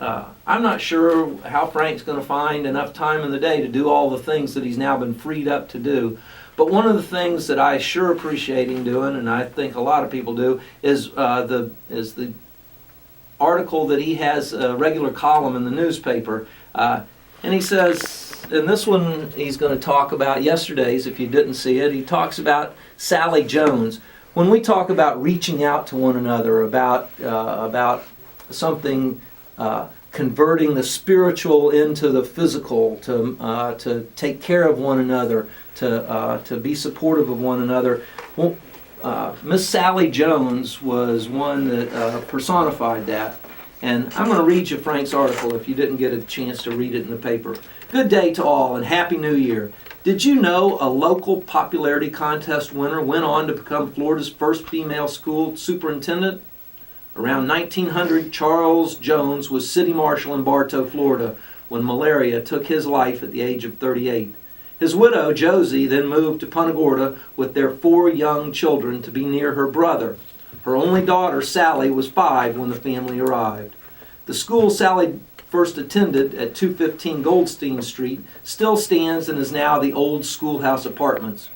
I'm not sure how Frank's going to find enough time in the day to do all the things that he's now been freed up to do. But one of the things that I sure appreciate him doing, and I think a lot of people do, is the article that he has, a regular column in the newspaper. And he says, and this one he's going to talk about yesterday's, if you didn't see it, he talks about Sally Jones. When we talk about reaching out to one another, about something, converting the spiritual into the physical, to take care of one another, to be supportive of one another. Well, Miss Sally Jones was one that personified that. And I'm going to read you Frank's article if you didn't get a chance to read it in the paper. Good day to all and Happy New Year. Did you know a local popularity contest winner went on to become Florida's first female school superintendent? Around 1900, Charles Jones was city marshal in Bartow, Florida, when malaria took his life at the age of 38. His widow, Josie, then moved to Punta Gorda with their 4 young children to be near her brother. Her only daughter, Sally, was 5 when the family arrived. The school Sally first attended at 215 Goldstein Street still stands and is now the old schoolhouse apartments.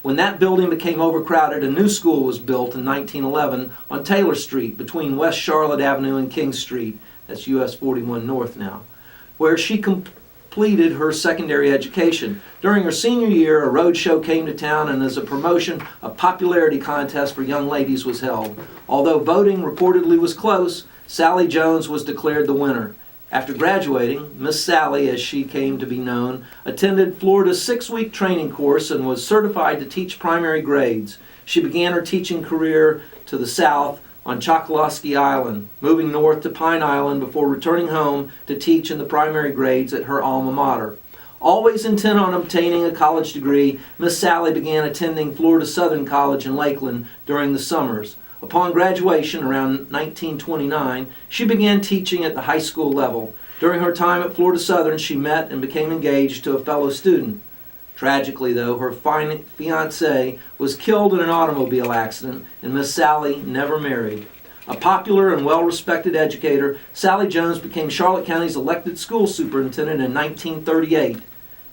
When that building became overcrowded, a new school was built in 1911 on Taylor Street between West Charlotte Avenue and King Street. That's US 41 North now, where she completed her secondary education. During her senior year, a road show came to town, and as a promotion, a popularity contest for young ladies was held. Although voting reportedly was close, Sally Jones was declared the winner. After graduating, Miss Sally, as she came to be known, attended Florida's 6-week training course and was certified to teach primary grades. She began her teaching career to the south on Chokoloskee Island, moving north to Pine Island before returning home to teach in the primary grades at her alma mater. Always intent on obtaining a college degree, Miss Sally began attending Florida Southern College in Lakeland during the summers. Upon graduation around 1929, she began teaching at the high school level. During her time at Florida Southern, she met and became engaged to a fellow student. Tragically, though, her fiancé was killed in an automobile accident, and Miss Sally never married. A popular and well-respected educator, Sally Jones became Charlotte County's elected school superintendent in 1938,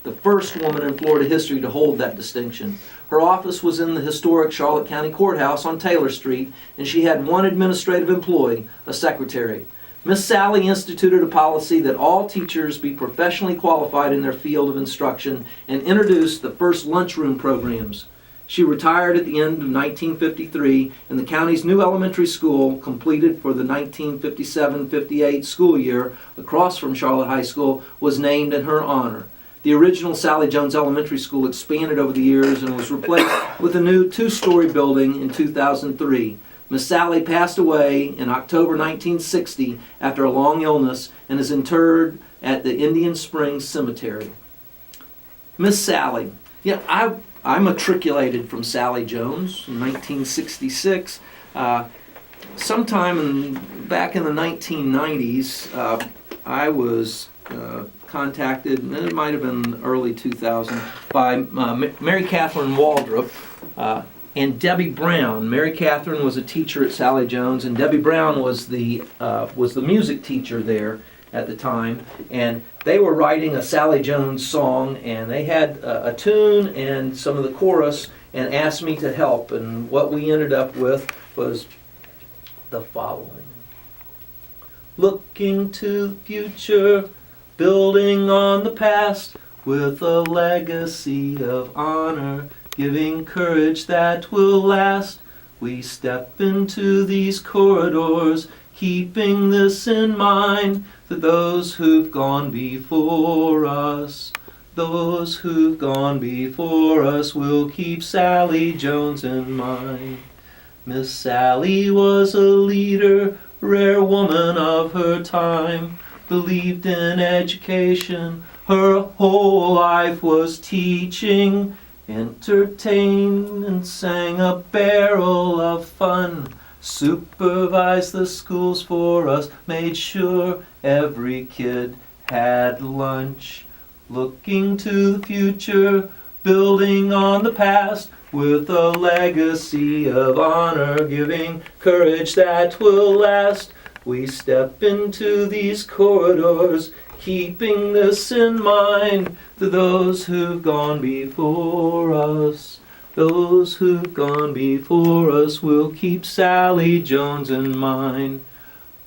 the first woman in Florida history to hold that distinction. Her office was in the historic Charlotte County Courthouse on Taylor Street, and she had one administrative employee, a secretary. Miss Sally instituted a policy that all teachers be professionally qualified in their field of instruction and introduced the first lunchroom programs. She retired at the end of 1953, and the county's new elementary school, completed for the 1957-58 school year across from Charlotte High School, was named in her honor. The original Sally Jones Elementary School expanded over the years and was replaced with a new 2-story building in 2003. Miss Sally passed away in October 1960 after a long illness and is interred at the Indian Springs Cemetery. Miss Sally. Yeah, I matriculated from Sally Jones in 1966. Back in the 1990s, I was contacted, and it might have been early 2000, by Mary Catherine Waldrop and Debbie Brown. Mary Catherine was a teacher at Sally Jones, and Debbie Brown was the music teacher there at the time. And they were writing a Sally Jones song, and they had a tune and some of the chorus, and asked me to help. And what we ended up with was the following. Looking to the future, building on the past, with a legacy of honor, giving courage that will last. We step into these corridors, keeping this in mind, that those who've gone before us, those who've gone before us will keep Sally Jones in mind. Miss Sally was a leader, rare woman of her time, believed in education, her whole life was teaching, entertained and sang a barrel of fun, supervised the schools for us, made sure every kid had lunch. Looking to the future, building on the past, with a legacy of honor, giving courage that will last. We step into these corridors, keeping this in mind, to those who've gone before us. Those who've gone before us will keep Sally Jones in mind.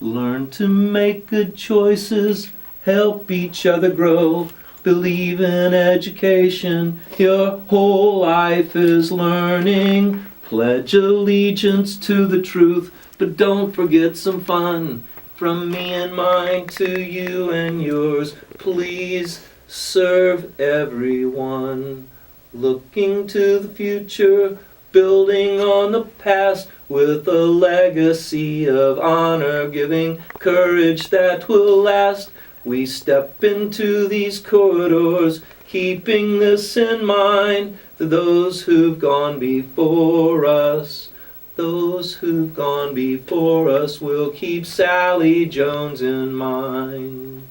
Learn to make good choices, help each other grow. Believe in education, your whole life is learning. Pledge allegiance to the truth, but don't forget some fun. From me and mine to you and yours, please serve everyone. Looking to the future, building on the past, with a legacy of honor, giving courage that will last. We step into these corridors, keeping this in mind, to those who've gone before us. Those who've gone before us will keep Sally Jones in mind.